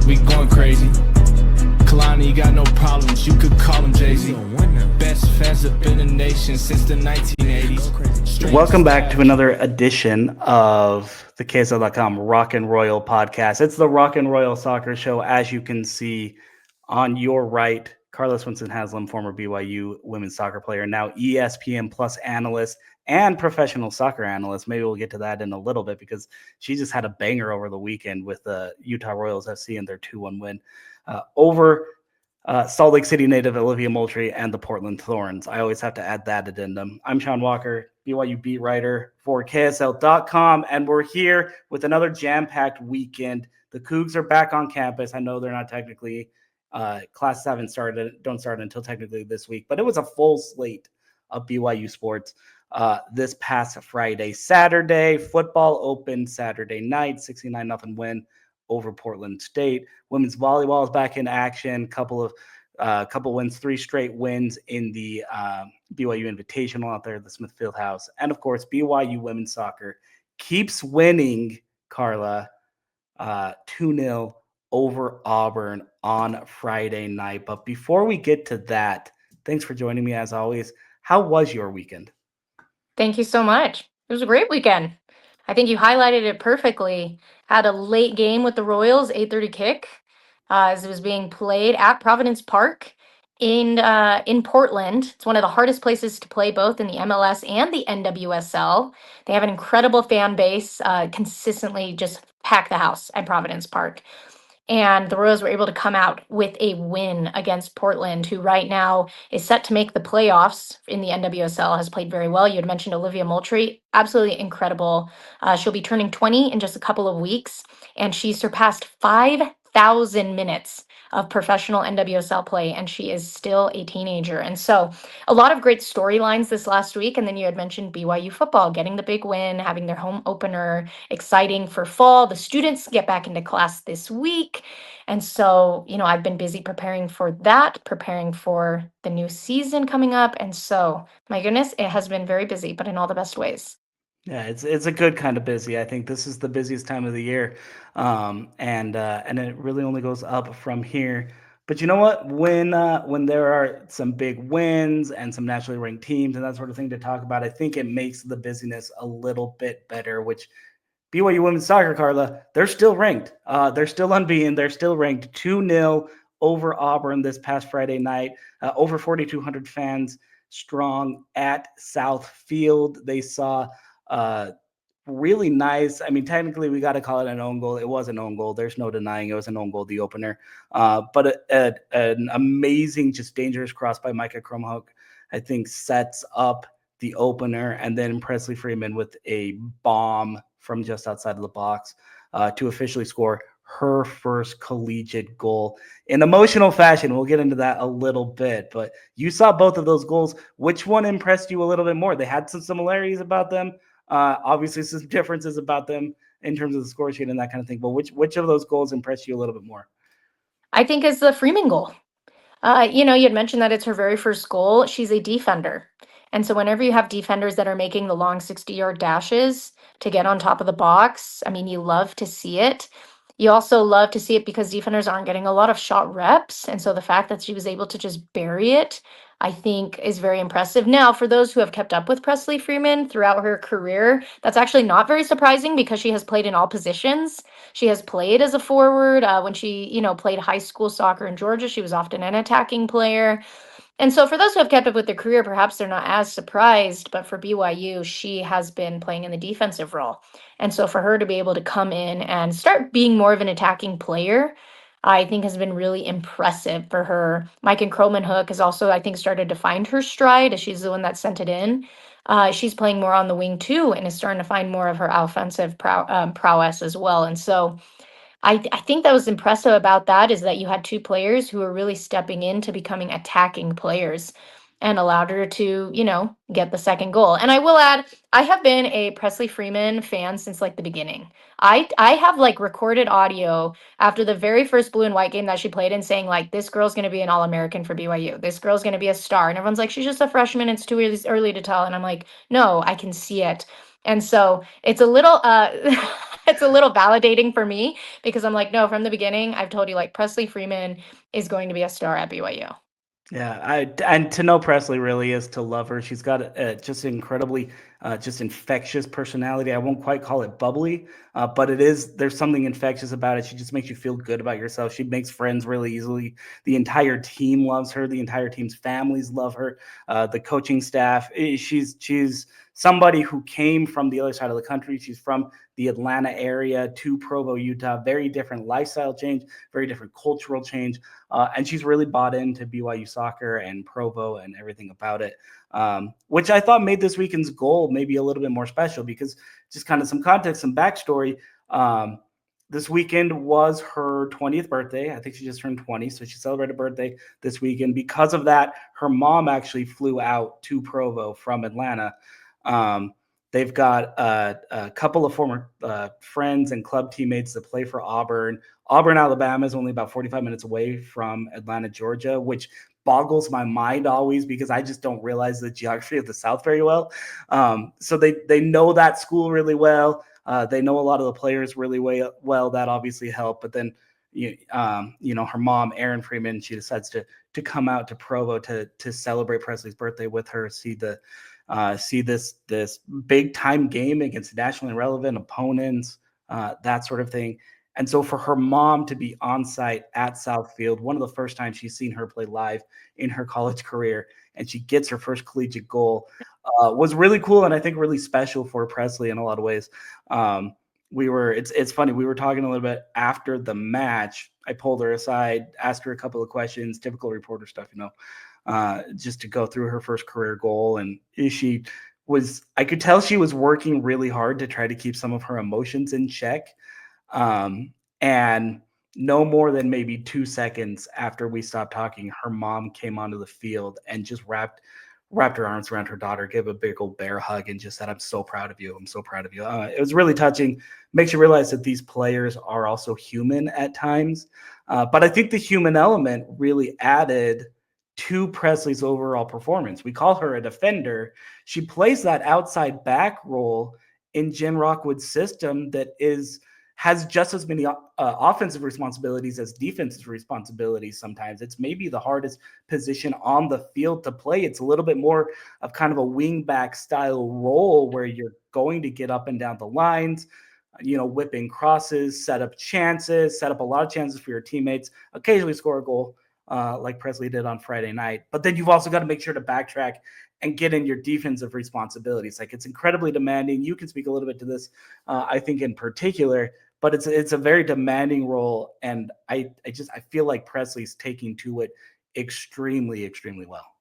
we going crazy. Kalani got no problems, you could call him Jay-Z. Best fans up in the nation since the 1980s. Welcome back to another edition of the KSL.com Rock and Royal podcast. It's the Rock and Royal Soccer Show. As you can see on your right, Carla Swensen-Haslam, former BYU women's soccer player, now ESPN Plus analyst and professional soccer analyst. Maybe we'll get to that in a little bit because she just had a banger over the weekend with the Utah Royals FC and their 2-1 win over Salt Lake City native Olivia Moultrie and the Portland Thorns. I always have to add that addendum. I'm Sean Walker, BYU beat writer for KSL.com, and we're here with another jam-packed weekend. The Cougs are back on campus. I know they're not technically classes don't start until technically this week, but it was a full slate of BYU sports this past Friday. Saturday, football opened Saturday night, 69-0 win over Portland State. Women's volleyball is back in action. Couple wins, 3 straight wins in the BYU Invitational out there at the Smith Fieldhouse. And of course, BYU women's soccer keeps winning, Carla, 2-0 over Auburn on Friday night. But before we get to that, thanks for joining me as always. How was your weekend? Thank you so much. It was a great weekend. I think you highlighted it perfectly. Had a late game with the Royals, 8:30 kick, as it was being played at Providence Park in Portland. It's one of the hardest places to play both in the MLS and the NWSL. They have an incredible fan base, consistently just pack the house at Providence Park. And the Royals were able to come out with a win against Portland, who right now is set to make the playoffs in the NWSL, has played very well. You had mentioned Olivia Moultrie, absolutely incredible. She'll be turning 20 in just a couple of weeks, and she surpassed 5,000 minutes of professional NWSL play, and she is still a teenager. And so a lot of great storylines this last week. And then you had mentioned BYU football, getting the big win, having their home opener, exciting for fall. The students get back into class this week. And so, I've been busy preparing for that, preparing for the new season coming up. And so, my goodness, it has been very busy, but in all the best ways. Yeah, it's a good kind of busy. I think this is the busiest time of the year, and it really only goes up from here. But you know what? When there are some big wins and some nationally ranked teams and that sort of thing to talk about, I think it makes the busyness a little bit better. Which BYU women's soccer, Carla, they're still ranked. They're still unbeaten. They're still ranked 2-0 over Auburn this past Friday night. Over 4,200 fans strong at South Field. They saw really nice. I mean, technically, we got to call it an own goal. It was an own goal. There's no denying it was an own goal, the opener. But an amazing, just dangerous cross by Micah Kromhoek, I think, sets up the opener. And then Presley Freeman with a bomb from just outside of the box to officially score her first collegiate goal in emotional fashion. We'll get into that a little bit. But you saw both of those goals. Which one impressed you a little bit more? They had some similarities about them. Obviously, some differences about them in terms of the score sheet and that kind of thing. But which of those goals impressed you a little bit more? I think it's the Freeman goal. You had mentioned that it's her very first goal. She's a defender. And so whenever you have defenders that are making the long 60-yard dashes to get on top of the box, I mean, you love to see it. You also love to see it because defenders aren't getting a lot of shot reps. And so the fact that she was able to just bury it, I think, is very impressive. Now, for those who have kept up with Presley Freeman throughout her career, that's actually not very surprising because she has played in all positions. She has played as a forward. When she, played high school soccer in Georgia, she was often an attacking player. And so for those who have kept up with their career, perhaps they're not as surprised, but for BYU, she has been playing in the defensive role. And so for her to be able to come in and start being more of an attacking player, I think has been really impressive for her. Mike and Kromhoek has also, I think, started to find her stride as she's the one that sent it in. She's playing more on the wing too and is starting to find more of her offensive prowess as well. And so I think that was impressive about that is that you had 2 players who were really stepping into becoming attacking players and allowed her to, get the second goal. And I will add, I have been a Presley Freeman fan since the beginning. I have recorded audio after the very first blue and white game that she played in saying this girl's going to be an All-American for BYU. This girl's going to be a star. And everyone's like, she's just a freshman. It's too early to tell. And I'm like, no, I can see it. And so it's a little, it's a little validating for me because I'm like, no, from the beginning, I've told you like Presley Freeman is going to be a star at BYU. Yeah, and to know Presley really is to love her. She's got just incredibly, just infectious personality. I won't quite call it bubbly, but it is. There's something infectious about it. She just makes you feel good about yourself. She makes friends really easily. The entire team loves her. The entire team's families love her. The coaching staff. She's somebody who came from the other side of the country. She's from the Atlanta area to Provo, Utah. Very different lifestyle change. Very different cultural change. And she's really bought into BYU soccer and Provo and everything about it, which I thought made this weekend's goal maybe a little bit more special because just kind of some context, some backstory. This weekend was her 20th birthday. I think she just turned 20, so she celebrated birthday this weekend. Because of that, her mom actually flew out to Provo from Atlanta. They've got a couple of former friends and club teammates that play for Auburn. Auburn, Alabama is only about 45 minutes away from Atlanta, Georgia, which boggles my mind always because I just don't realize the geography of the South very well. So they know that school really well. They know a lot of the players really well. That obviously helped. But then, her mom, Erin Freeman, she decides to come out to Provo to celebrate Presley's birthday with her, see this big time game against nationally relevant opponents, that sort of thing. And so for her mom to be on site at Southfield, one of the first times she's seen her play live in her college career, and she gets her first collegiate goal, was really cool and I think really special for Presley in a lot of ways. It's funny. We were talking a little bit after the match. I pulled her aside, asked her a couple of questions, typical reporter stuff, just to go through her first career goal. And I could tell she was working really hard to try to keep some of her emotions in check. And no more than maybe 2 seconds after we stopped talking, her mom came onto the field and just wrapped her arms around her daughter, gave a big old bear hug, and just said, "I'm so proud of you. I'm so proud of you." It was really touching. Makes you realize that these players are also human at times. But I think the human element really added to Presley's overall performance. We call her a defender. She plays that outside back role in Jen Rockwood's system that has just as many offensive responsibilities as defensive responsibilities. Sometimes it's maybe the hardest position on the field to play. It's a little bit more of kind of a wing back style role where you're going to get up and down the lines, whipping crosses, set up a lot of chances for your teammates, occasionally score a goal like Presley did on Friday night. But then you've also got to make sure to backtrack and get in your defensive responsibilities. Like, it's incredibly demanding. You can speak a little bit to this, I think, in particular, but it's a very demanding role. And I feel like Presley's taking to it extremely, extremely well.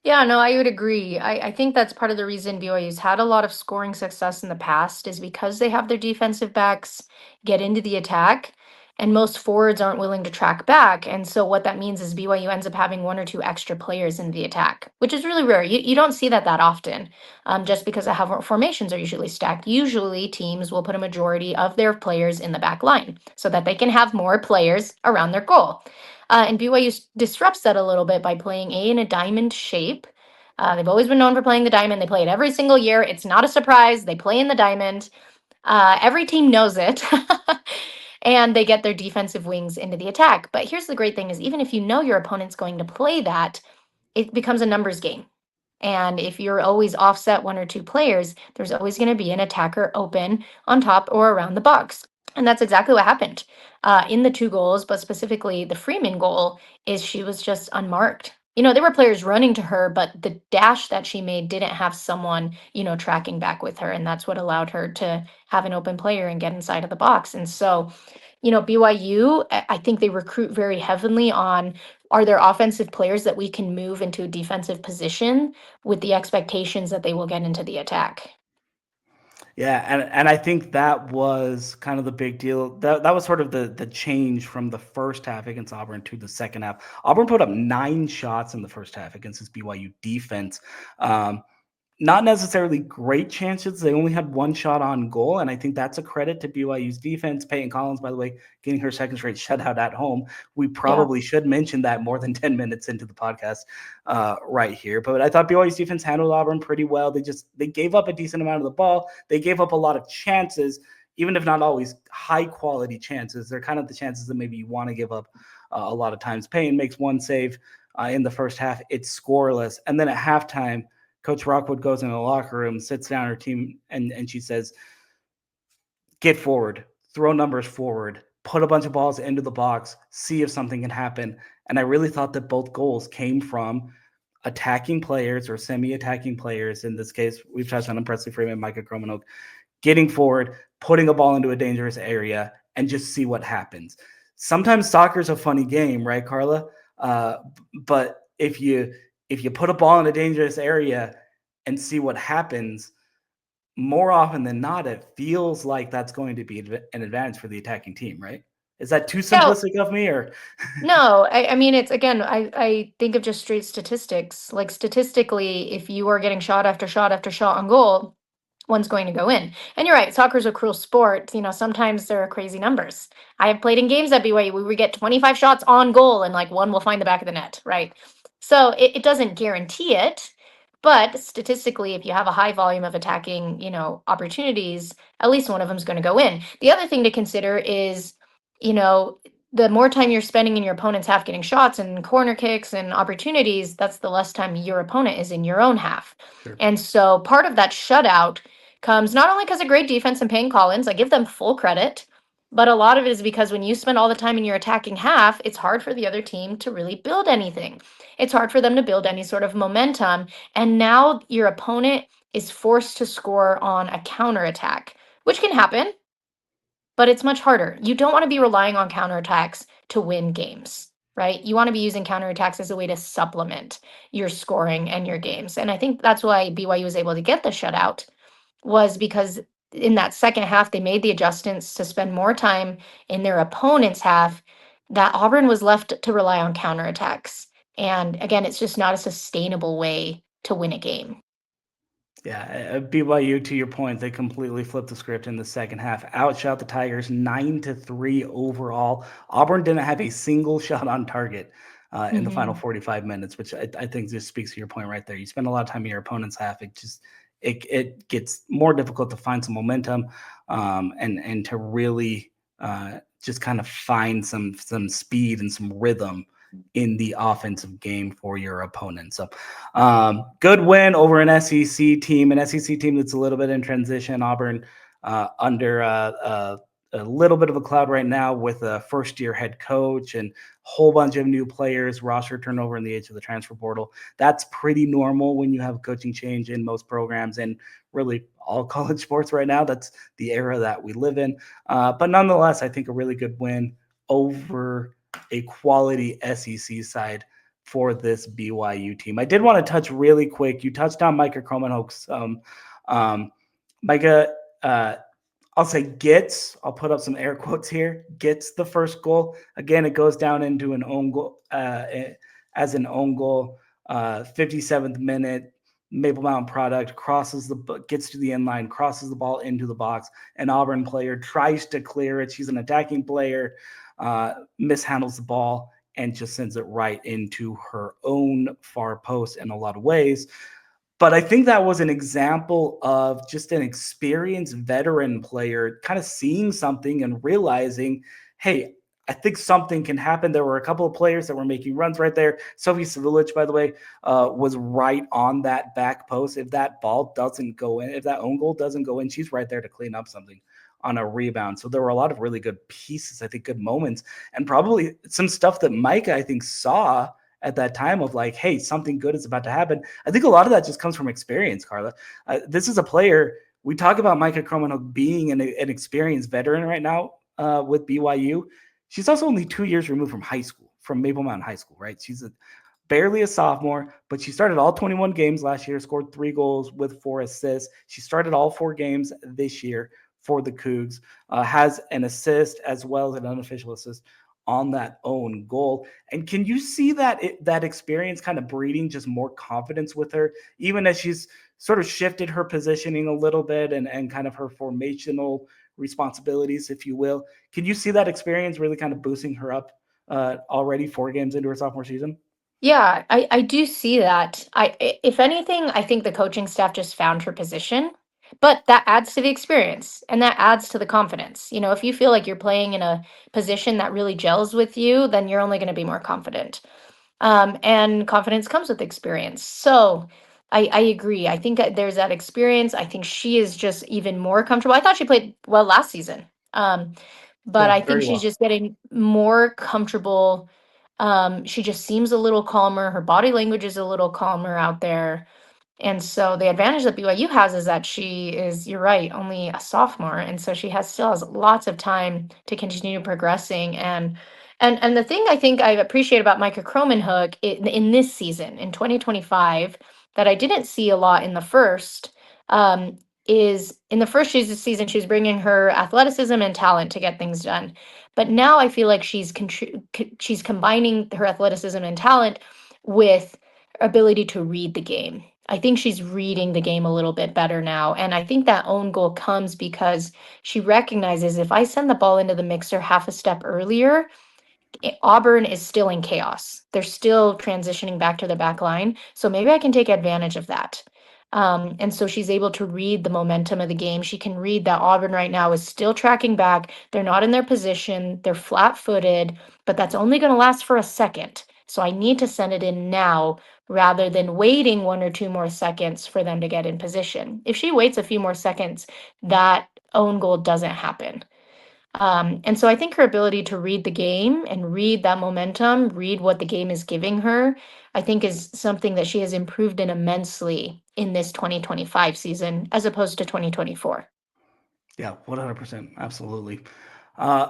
Yeah, no, I would agree. I think that's part of the reason BYU's had a lot of scoring success in the past is because they have their defensive backs get into the attack, and most forwards aren't willing to track back. And so what that means is BYU ends up having one or two extra players in the attack, which is really rare. You don't see that often, just because of how formations are usually stacked. Usually teams will put a majority of their players in the back line so that they can have more players around their goal. And BYU disrupts that a little bit by playing in a diamond shape. They've always been known for playing the diamond. They play it every single year. It's not a surprise. They play in the diamond. Every team knows it. And they get their defensive wings into the attack. But here's the great thing is even if you know your opponent's going to play that, it becomes a numbers game. And if you're always offset one or two players, there's always going to be an attacker open on top or around the box. And that's exactly what happened in the two goals, but specifically the Freeman goal is she was just unmarked. There were players running to her, but the dash that she made didn't have someone, tracking back with her. And that's what allowed her to have an open player and get inside of the box. And so, BYU, I think they recruit very heavily on, are there offensive players that we can move into a defensive position with the expectations that they will get into the attack? Yeah, and I think that was kind of the big deal. That was sort of the change from the first half against Auburn to the second half. Auburn put up 9 shots in the first half against this BYU defense. Not necessarily great chances. They only had 1 shot on goal, and I think that's a credit to BYU's defense. Peyton Collins, by the way, getting her second straight shutout at home. We probably should mention that more than 10 minutes into the podcast right here. But I thought BYU's defense handled Auburn pretty well. They gave up a decent amount of the ball. They gave up a lot of chances. even if not always high quality chances. They're kind of the chances that maybe you want to give up a lot of times. Payne makes one save in the first half. It's scoreless. And then at halftime, Coach Rockwood goes in the locker room, sits down her team, and she says, get forward, throw numbers forward, put a bunch of balls into the box, see if something can happen. And I really thought that both goals came from attacking players or semi-attacking players. In this case, we've touched on them, Presley Freeman, Micah Kromanoke, getting forward, putting a ball into a dangerous area, and just see what happens. Sometimes soccer's a funny game, right, Carla? But if you put a ball in a dangerous area and see what happens, more often than not, it feels like that's going to be an advantage for the attacking team, right? Is that too simplistic of me, or? No, I mean, it's again, I think of just straight statistics. Like statistically, if you are getting shot after shot after shot on goal, one's going to go in. And you're right, soccer's a cruel sport. You know, sometimes there are crazy numbers. I have played in games at BYU where we get 25 shots on goal and like one will find the back of the net, right? So it doesn't guarantee it. But statistically, if you have a high volume of attacking, opportunities, at least one of them is going to go in. The other thing to consider is, you know, the more time you're spending in your opponent's half getting shots and corner kicks and opportunities, that's the less time your opponent is in your own half. Sure. And so part of that shutout comes not only because of great defense and Payne Collins, I give them full credit, but a lot of it is because when you spend all the time in your attacking half, it's hard for the other team to really build anything. It's hard for them to build any sort of momentum. And now your opponent is forced to score on a counterattack, which can happen, but it's much harder. You don't want to be relying on counterattacks to win games, right? You want to be using counterattacks as a way to supplement your scoring and your games. And I think that's why BYU was able to get the shutout, was because in that second half, they made the adjustments to spend more time in their opponent's half, that Auburn was left to rely on counterattacks. And again, it's just not a sustainable way to win a game. Yeah, BYU, to your point, they completely flipped the script in the second half. Outshot the Tigers 9-3 overall. Auburn didn't have a single shot on target in the final 45 minutes, which I think just speaks to your point right there. You spend a lot of time in your opponent's half. It gets more difficult to find some momentum and to really just kind of find some speed and some rhythm in the offensive game for your opponent. So good win over an SEC team that's a little bit in transition. Auburn under a little bit of a cloud right now with a first-year head coach and a whole bunch of new players, roster turnover in the age of the transfer portal. That's pretty normal when you have a coaching change in most programs and really all college sports right now. That's the era that we live in. But nonetheless, I think a really good win over a quality SEC side for this BYU team. I did want to touch really quick. You touched on Micah Kromanoke's. Micah, I'll say gets, I'll put up some air quotes here, gets the first goal. Again, it goes down into an own goal, as an own goal, 57th minute, Maple Mountain product, gets to the end line, crosses the ball into the box. An Auburn player tries to clear it. She's an attacking player, mishandles the ball and just sends it right into her own far post in a lot of ways. But I think that was an example of just an experienced veteran player kind of seeing something and realizing, hey, I think something can happen. There were a couple of players that were making runs right there. Sophie Savulich, by the way, was right on that back post. If that ball doesn't go in, if that own goal doesn't go in, she's right there to clean up something on a rebound. So there were a lot of really good pieces, I think good moments, and probably some stuff that Micah, I think, saw at that time of like, hey, something good is about to happen. I think a lot of that just comes from experience, Carla. This is a player, we talk about Micah Kromanoke being an experienced veteran right now with BYU. She's also only 2 years removed from high school, from Maple Mountain High School, right? She's barely a sophomore, but she started all 21 games last year, scored 3 goals with 4 assists. She started all 4 games this year for the Cougs, has an assist as well as an unofficial assist on that own goal. And can you see that that experience kind of breeding just more confidence with her, even as she's sort of shifted her positioning a little bit and kind of her formational responsibilities, if you will? Can you see that experience really kind of boosting her up already 4 games into her sophomore season? Yeah, I do see that. If anything, I think the coaching staff just found her position. But that adds to the experience and that adds to the confidence. You know, if you feel like you're playing in a position that really gels with you, then you're only going to be more confident. And confidence comes with experience. So I agree. I think that there's that experience. I think she is just even more comfortable. I thought she played well last season. But Yeah, I think very she's well. just getting more comfortable. She just seems a little calmer. Her body language is a little calmer out there. And so the advantage that BYU has is that she is, you're right, only a sophomore, and so she has still has lots of time to continue progressing. And the thing I think I appreciate about Micah Cromanhook in this season in 2025 that I didn't see a lot in the first um, is in the first season she was bringing her athleticism and talent to get things done, but now I feel like she's combining her athleticism and talent with ability to read the game. I think she's reading the game a little bit better now. And I think that own goal comes because she recognizes if I send the ball into the mixer half a step earlier, Auburn is still in chaos. They're still transitioning back to the back line. So maybe I can take advantage of that. And so she's able to read the momentum of the game. She can read that Auburn right now is still tracking back. They're not in their position. They're flat footed, but that's only going to last for a second. So I need to send it in now rather than waiting 1 or 2 more seconds for them to get in position. If she waits a few more seconds, that own goal doesn't happen. And so I think her ability to read the game and read that momentum, read what the game is giving her, I think is something that she has improved in immensely in this 2025 season as opposed to 2024. Yeah, 100%. Absolutely.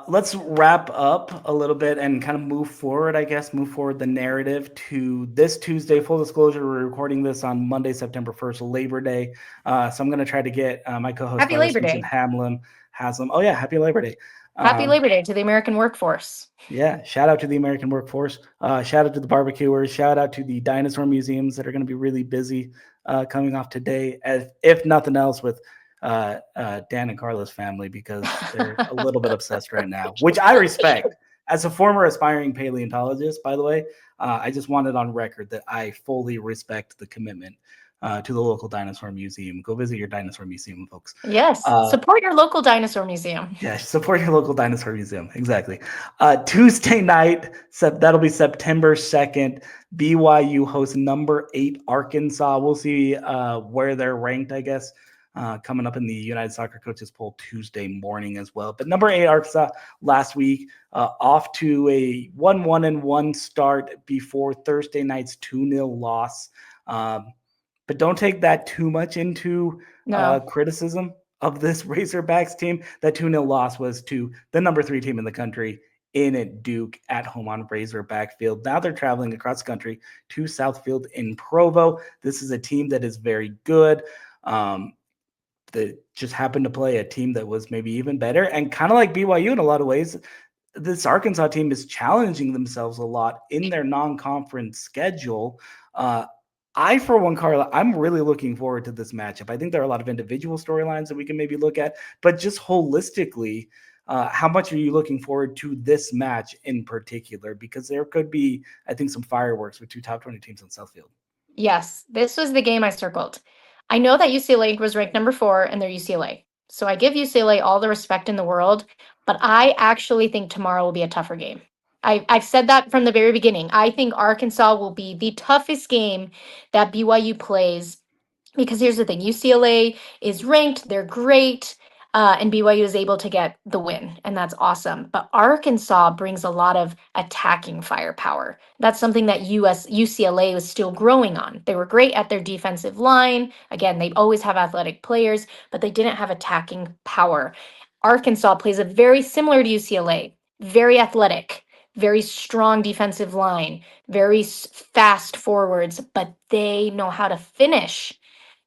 Let's wrap up a little bit and kind of move forward, I guess, move forward the narrative to this Tuesday. Full disclosure, we're recording this on Monday, September 1st, Labor Day. So I'm going to try to get my co-host, Happy Carla Labor Day. Swensen-Haslam. Oh, yeah, happy Labor Day. Happy Labor Day to the American workforce. Yeah, shout out to the American workforce. Shout out to the barbecuers. Shout out to the dinosaur museums that are going to be really busy coming off today, if nothing else, with Dan and Carla's family, because they're a little bit obsessed right now, which I respect. As a former aspiring paleontologist, by the way, I just wanted on record that I fully respect the commitment to the local dinosaur museum. Go visit your dinosaur museum, folks. Yes, support your local dinosaur museum. Yeah, support your local dinosaur museum. Exactly. Tuesday night, that'll be September 2nd. BYU hosts number 8 Arkansas. We'll see where they're ranked, I guess, coming up in the United Soccer Coaches Poll Tuesday morning as well. But number 8 Arkansas last week, off to a 1-1-1 start before Thursday night's 2-0 loss. But don't take that too much into criticism of this Razorbacks team. That 2-0 loss was to the number 3 team in the country in Duke at home on Razorback Field. Now they're traveling across the country to Southfield in Provo. This is a team that is very good. That just happened to play a team that was maybe even better, and kind of like BYU in a lot of ways. This Arkansas team is challenging themselves a lot in their non-conference schedule. For one, Carla, I'm really looking forward to this matchup. I think there are a lot of individual storylines that we can maybe look at, but just holistically, how much are you looking forward to this match in particular? Because there could be, I think, some fireworks with 2 top 20 teams on Southfield. Yes, this was the game I circled. I know that UCLA was ranked number 4 and they're UCLA. So I give UCLA all the respect in the world, but I actually think tomorrow will be a tougher game. I've said that from the very beginning. I think Arkansas will be the toughest game that BYU plays because here's the thing, UCLA is ranked, they're great, and BYU is able to get the win, and that's awesome. But Arkansas brings a lot of attacking firepower. That's something that UCLA was still growing on. They were great at their defensive line. Again, they always have athletic players, but they didn't have attacking power. Arkansas plays a very similar to UCLA, very athletic, very strong defensive line, very fast forwards, but they know how to finish.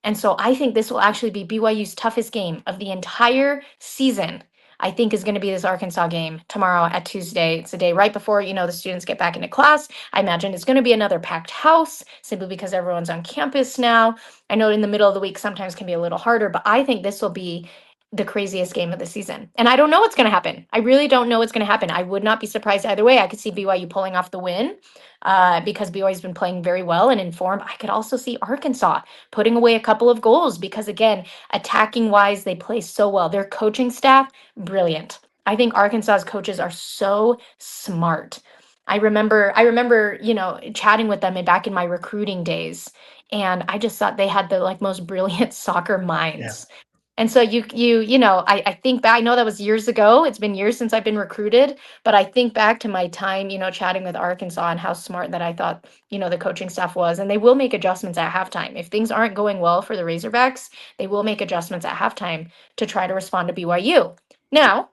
And so I think this will actually be BYU's toughest game of the entire season. I think is going to be this Arkansas game tomorrow at Tuesday. It's the day right before, the students get back into class. I imagine it's going to be another packed house simply because everyone's on campus now. I know in the middle of the week sometimes can be a little harder, but I think this will be the craziest game of the season. And I don't know what's going to happen. I really don't know what's going to happen. I would not be surprised either way. I could see BYU pulling off the win because BYU's been playing very well and in form. I could also see Arkansas putting away a couple of goals because, again, attacking wise, they play so well. Their coaching staff, brilliant. I think Arkansas's coaches are so smart. I remember, chatting with them back in my recruiting days, and I just thought they had the like most brilliant soccer Yeah. minds. And so I think back, I know that was years ago. It's been years since I've been recruited, but I think back to my time, chatting with Arkansas and how smart that I thought, the coaching staff was. And they will make adjustments at halftime. If things aren't going well for the Razorbacks, they will make adjustments at halftime to try to respond to BYU. Now,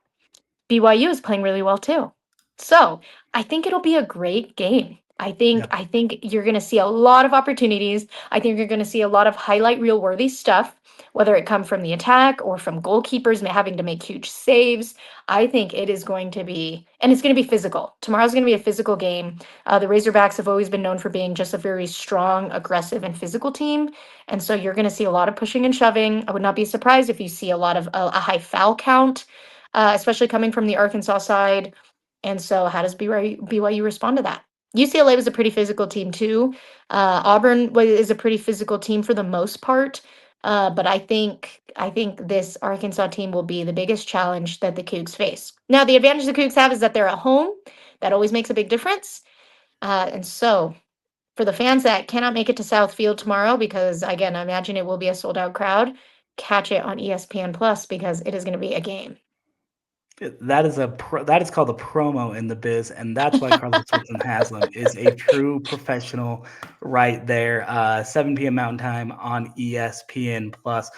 BYU is playing really well too. So I think it'll be a great game. I think you're gonna see a lot of opportunities. I think you're gonna see a lot of highlight reel worthy stuff, whether it come from the attack or from goalkeepers having to make huge saves. I think it is going to be, and it's going to be physical. Tomorrow's going to be a physical game. The Razorbacks have always been known for being just a very strong, aggressive, and physical team. And so you're going to see a lot of pushing and shoving. I would not be surprised if you see a lot of a high foul count, especially coming from the Arkansas side. And so, how does BYU respond to that? UCLA was a pretty physical team too. Auburn is a pretty physical team for the most part. But I think this Arkansas team will be the biggest challenge that the Cougs face. Now, the advantage the Cougs have is that they're at home. That always makes a big difference. And so, for the fans that cannot make it to South Field tomorrow, because again, I imagine it will be a sold out crowd, catch it on ESPN Plus because it is going to be a game. That is called a promo in the biz, and that's why Carla Swensen-Haslam is a true professional right there. 7 p.m. Mountain Time on ESPN Plus.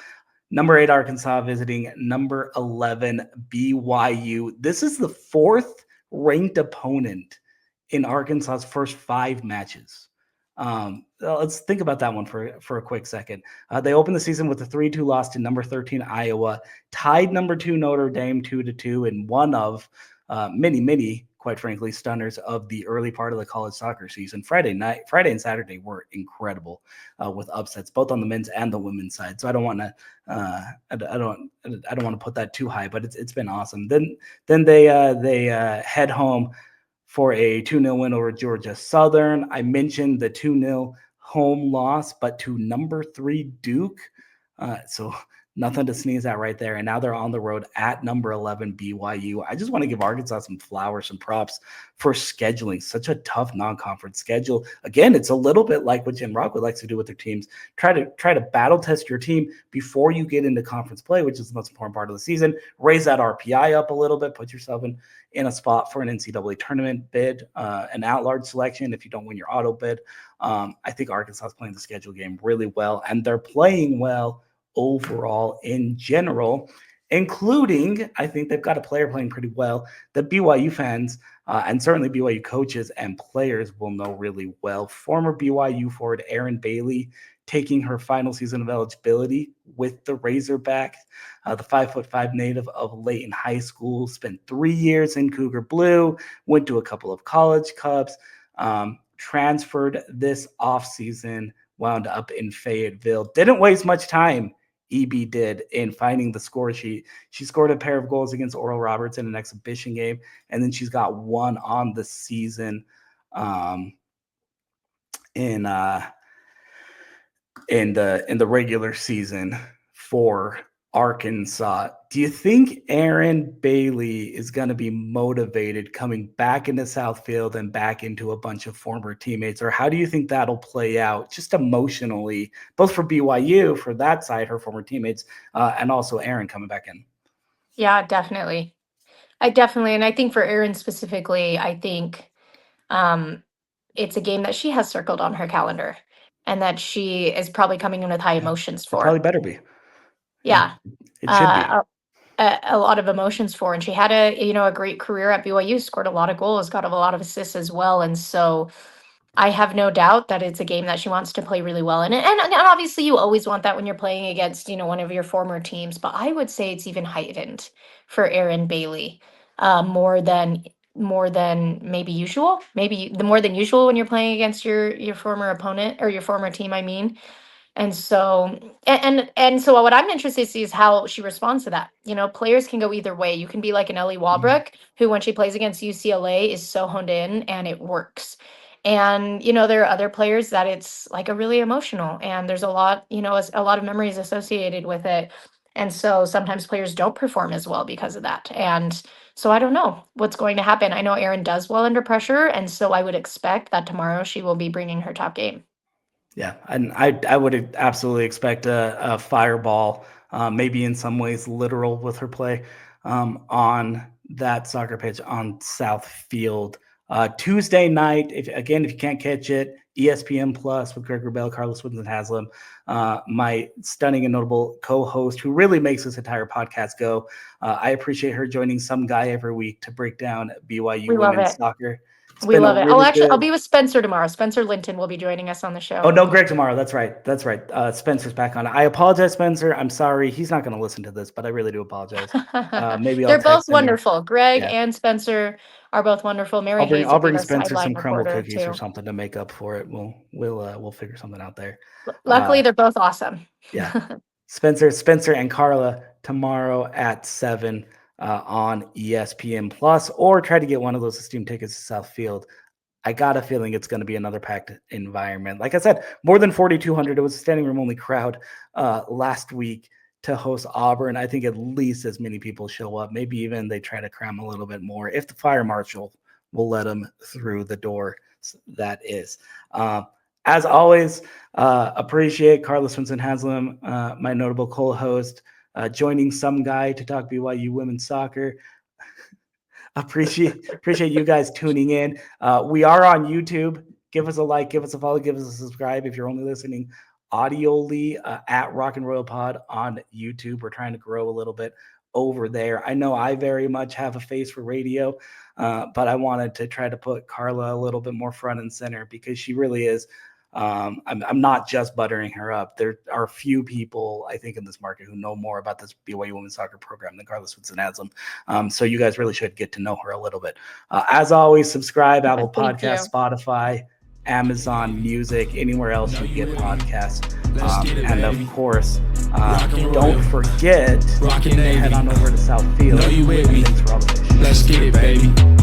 Number 8 Arkansas visiting number 11 BYU. This is the 4th ranked opponent in Arkansas's first 5 matches. Let's think about that one for a quick second. They opened the season with a 3-2 loss to number 13 Iowa, tied number 2 Notre Dame 2-2, and one of many, quite frankly, stunners of the early part of the college soccer season. Friday and Saturday were incredible with upsets, both on the men's and the women's side. So I don't want to put that too high, but it's been awesome. Then they head home for a 2-0 win over Georgia Southern. I mentioned the 2-0 home loss, but to number 3 Duke. So nothing to sneeze at right there. And now they're on the road at number 11 BYU. I just want to give Arkansas some flowers, some props for scheduling such a tough non-conference schedule. Again, it's a little bit like what Jim Rockwood likes to do with their teams. Try to battle test your team before you get into conference play, which is the most important part of the season. Raise that RPI up a little bit. Put yourself in a spot for an NCAA tournament bid, an at-large selection if you don't win your auto bid. I think Arkansas is playing the schedule game really well, and they're playing well overall in general, including, I think they've got a player playing pretty well that BYU fans and certainly BYU coaches and players will know really well. Former BYU forward Erin Bailey taking her final season of eligibility with the Razorbacks. The 5'5" native of Layton High School, spent 3 years in Cougar Blue, went to a couple of college cups, transferred this offseason, wound up in Fayetteville. Didn't waste much time, EB did, in finding the score sheet. She scored a pair of goals against Oral Roberts in an exhibition game, and then she's got one on the season in the regular season for Arkansas. Do you think Erin Bailey is going to be motivated coming back into Southfield and back into a bunch of former teammates? Or how do you think that'll play out just emotionally, both for BYU, for that side, her former teammates, and also Erin coming back in? Yeah, definitely. And I think for Erin specifically, I think it's a game that she has circled on her calendar and that she is probably coming in with high emotions It for. probably better be. Yeah. It should be. A lot of emotions for, and she had a great career at BYU, scored a lot of goals, got a lot of assists as well. And so I have no doubt that it's a game that she wants to play really well in. And obviously you always want that when you're playing against, one of your former teams, but I would say it's even heightened for Erin Bailey, more than maybe usual. Maybe more than usual when you're playing against your former opponent or your former team, I mean. And so, and so what I'm interested to see is how she responds to that. You know, players can go either way. You can be like an Ellie Walbrook, who when she plays against UCLA is so honed in and it works. And, you know, there are other players that it's like a really emotional and there's a lot, you know, a lot of memories associated with it. And so sometimes players don't perform as well because of that. And so I don't know what's going to happen. I know Erin does well under pressure. And so I would expect that tomorrow she will be bringing her top game. Yeah, and I would absolutely expect a fireball, maybe in some ways literal with her play on that soccer pitch on South Field. Tuesday night, if you can't catch it, ESPN Plus with Greg Wrubell, Carla Swensen-Haslam, my stunning and notable co-host who really makes this entire podcast go. I appreciate her joining some guy every week to break down BYU women's soccer. We love it. I'll be with Spencer tomorrow. Spencer Linton will be joining us on the show. Oh, no, Greg tomorrow. That's right. Spencer's back on. I apologize, Spencer. I'm sorry. He's not going to listen to this, but I really do apologize. Maybe they're both him. Wonderful. Greg and Spencer are both wonderful. Mary Hayes. I'll bring Spencer some crumble cookies or something to make up for it. We'll figure something out there. Luckily, they're both awesome. Yeah, Spencer and Carla tomorrow at 7. On ESPN Plus, or try to get one of those esteemed tickets to South Field. I got a feeling it's going to be another packed environment. Like I said, more than 4,200. It was a standing room only crowd last week to host Auburn. I think at least as many people show up. Maybe even they try to cram a little bit more if the fire marshal will let them through the door. That is. As always, appreciate Carla Swensen-Haslam, my notable co-host, joining some guy to talk BYU women's soccer. appreciate you guys tuning in. We are on YouTube. Give us a like, give us a follow, give us a subscribe. If you're only listening audioly, at Rock and Royal Pod on YouTube. We're trying to grow a little bit over there. I know I very much have a face for radio, but I wanted to try to put Carla a little bit more front and center because she really is. I'm not just buttering her up. There are few people, I think, in this market who know more about this BYU women's soccer program than Carla Swensen-Haslam. So you guys really should get to know her a little bit. As always, subscribe, Apple Podcasts, Spotify, Amazon Music, anywhere else you get podcasts. And of course, don't forget to head on over to South Field. Know you with me. Thanks for all the fish. Let's get it, baby.